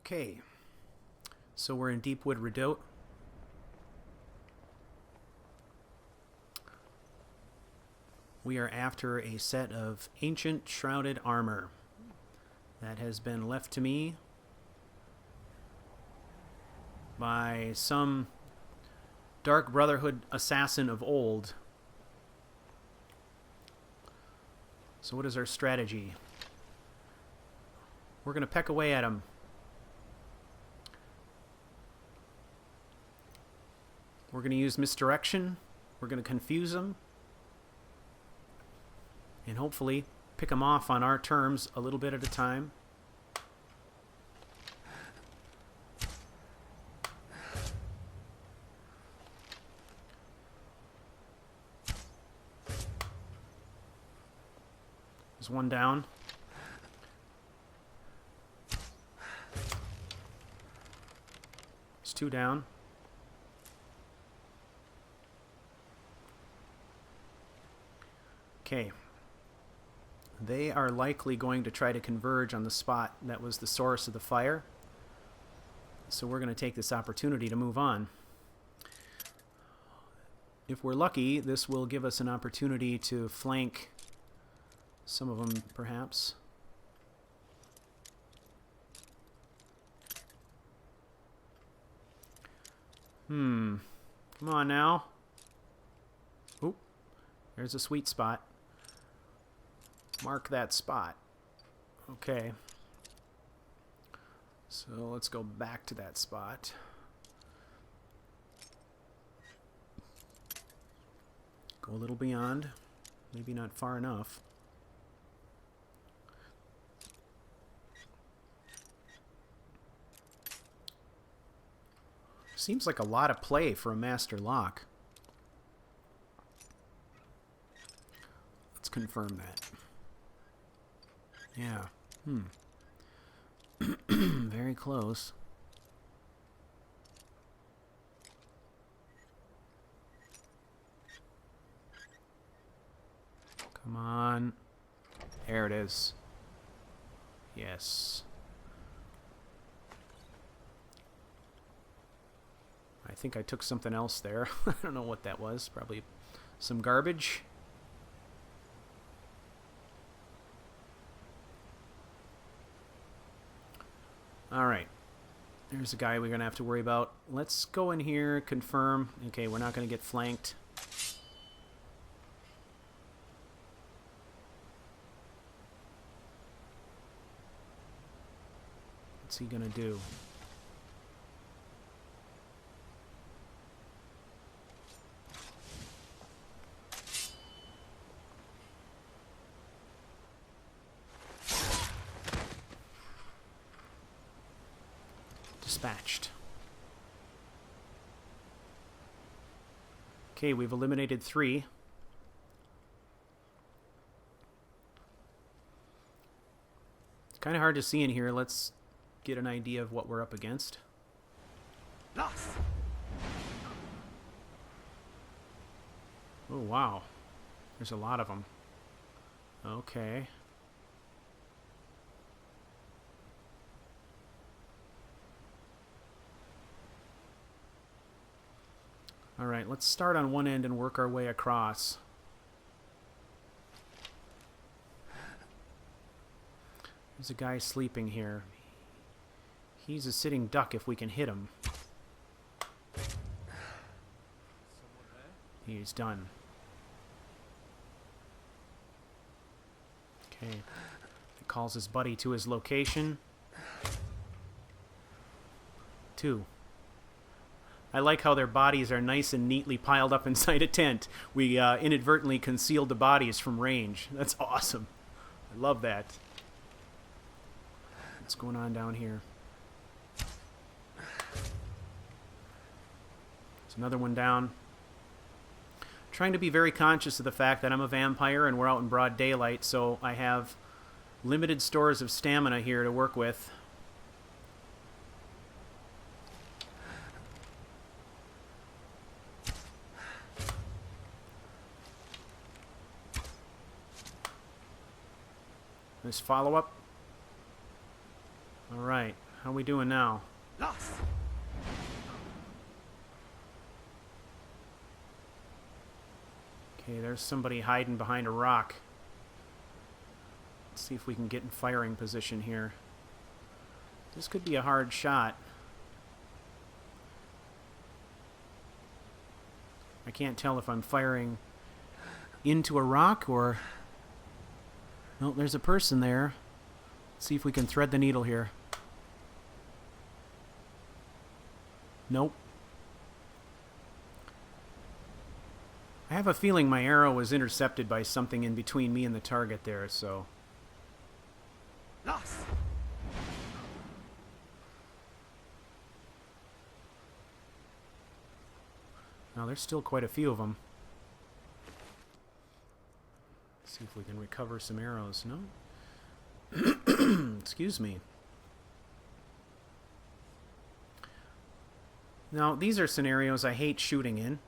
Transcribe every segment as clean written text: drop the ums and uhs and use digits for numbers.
Okay, so we're in Deepwood Redoubt. We are after a set of ancient shrouded armor that has been left to me by some Dark Brotherhood assassin of old. So what is our strategy? We're going to peck away at him. We're going to use misdirection. We're going to confuse him. And hopefully pick him off on our terms a little bit at a time. There's one down. There's two down. Okay. They are likely going to try to converge on the spot that was the source of the fire. So we're going to take this opportunity to move on. If we're lucky, this will give us an opportunity to flank some of them, perhaps. Come on now. Oop. There's a sweet spot. Mark that spot. Okay. So let's go back to that spot. Go a little beyond. Maybe not far enough. Seems like a lot of play for a master lock. Let's confirm that. Yeah. Very close. Come on. There it is. Yes. I think I took something else there. I don't know what that was. Probably some garbage. Alright. There's a guy we're going to have to worry about. Let's go in here, confirm. Okay, we're not going to get flanked. What's he going to do? Dispatched. Okay, we've eliminated 3. It's kind of hard to see in here. Let's get an idea of what we're up against. Oh, wow. There's a lot of them. Okay. Alright, let's start on one end and work our way across. There's a guy sleeping here. He's a sitting duck if we can hit him. He's done. Okay. He calls his buddy to his location. 2. I like how their bodies are nice and neatly piled up inside a tent. We inadvertently concealed the bodies from range. That's awesome. I love that. What's going on down here? There's another one down. Trying to be very conscious of the fact that I'm a vampire and we're out in broad daylight, so I have limited stores of stamina here to work with. This follow-up. All right. How we doing now? Lost. Okay, there's somebody hiding behind a rock. Let's see if we can get in firing position here. This could be a hard shot. I can't tell if I'm firing into a rock or... No, there's a person there. Let's see if we can thread the needle here. Nope. I have a feeling my arrow was intercepted by something in between me and the target there, so... Lost. Now, there's still quite a few of them. Let's see if we can recover some arrows. No? Excuse me. Now, these are scenarios I hate shooting in,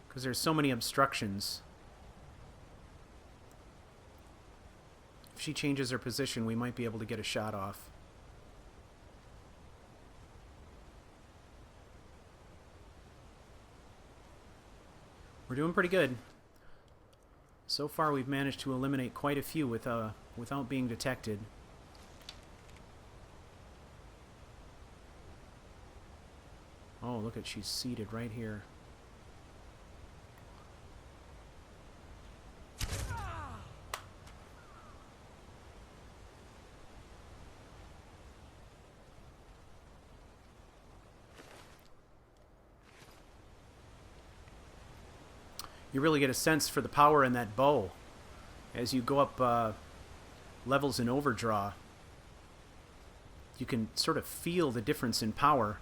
because there's so many obstructions. If she changes her position, we might be able to get a shot off. We're doing pretty good. So far, we've managed to eliminate quite a few without being detected. Oh, look at, she's seated right here. You really get a sense for the power in that bow as you go up levels in Overdraw. You can sort of feel the difference in power.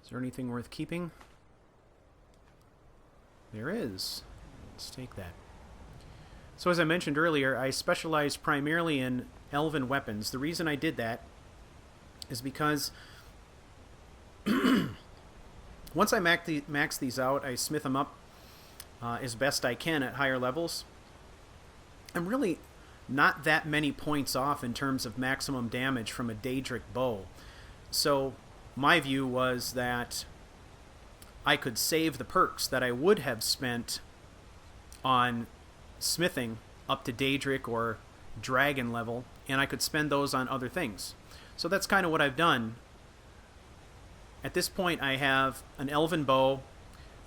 Is there anything worth keeping? There is. Let's take that. So as I mentioned earlier, I specialize primarily in elven weapons. The reason I did that is because once I max these out, I smith them up as best I can at higher levels. I'm really not that many points off in terms of maximum damage from a Daedric bow. So my view was that I could save the perks that I would have spent on smithing up to Daedric or Dragon level, and I could spend those on other things. So that's kind of what I've done. At this point, I have an elven bow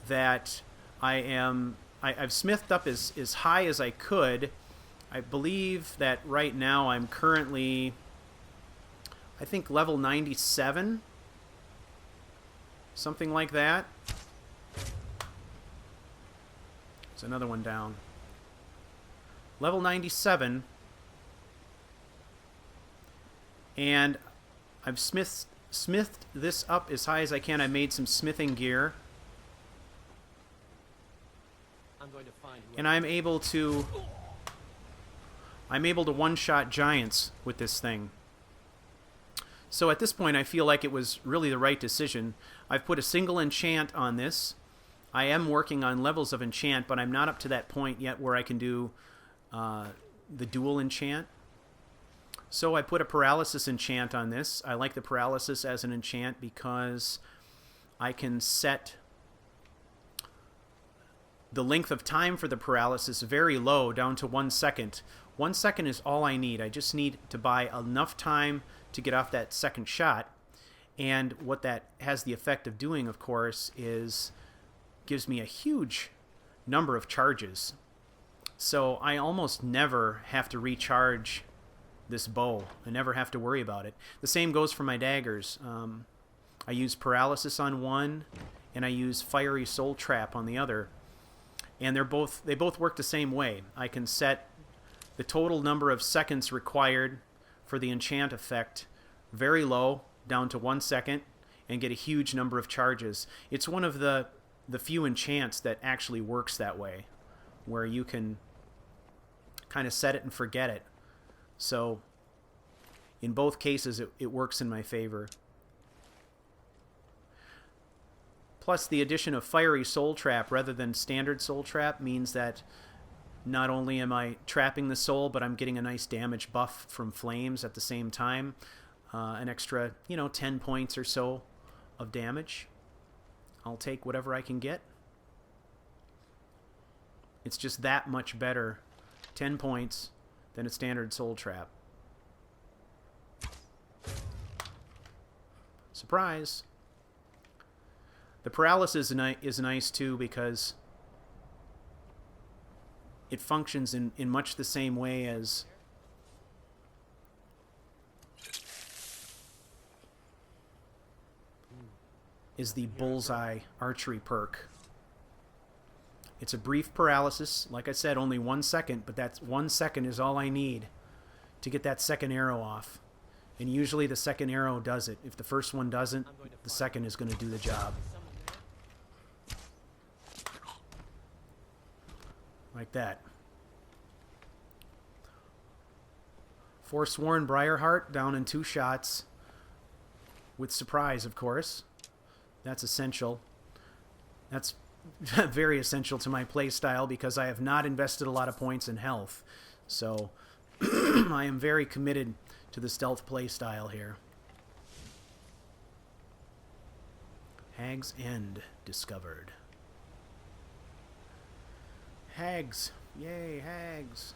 that I've smithed up as high as I could. I believe that right now I'm currently, I think, level 97. Something like that. There's another one down. Level 97. And I've smithed this up as high as I can. I made some smithing gear. And I'm able to one-shot giants with this thing. So at this point, I feel like it was really the right decision. I've put a single enchant on this. I am working on levels of enchant, but I'm not up to that point yet where I can do the dual enchant. So I put a paralysis enchant on this. I like the paralysis as an enchant because I can set the length of time for the paralysis very low, down to 1 second. 1 second is all I need. I just need to buy enough time to get off that second shot. And what that has the effect of doing, of course, is gives me a huge number of charges. So I almost never have to recharge this bow. I never have to worry about it. The same goes for my daggers. I use paralysis on one, and I use fiery soul trap on the other. And they both work the same way. I can set the total number of seconds required for the enchant effect very low, down to 1 second, and get a huge number of charges. It's one of the the few enchants that actually works that way, where you can kind of set it and forget it. So in both cases, it works in my favor. Plus, the addition of Fiery Soul Trap rather than Standard Soul Trap means that not only am I trapping the soul, but I'm getting a nice damage buff from flames at the same time. An extra, 10 points or so of damage. I'll take whatever I can get. It's just that much better, 10 points, than a Standard Soul Trap. Surprise! The paralysis is nice too because it functions in much the same way as the Bullseye Archery perk. It's a brief paralysis. Like I said, only 1 second, but that 1 second is all I need to get that second arrow off. And usually the second arrow does it. If the first one doesn't, the second is going to do the job. Like that. Forsworn Briarheart down in 2 shots. With surprise, of course. That's essential. That's very essential to my playstyle because I have not invested a lot of points in health. So I am very committed to the stealth playstyle here. Hag's End discovered. Hags. Yay, hags.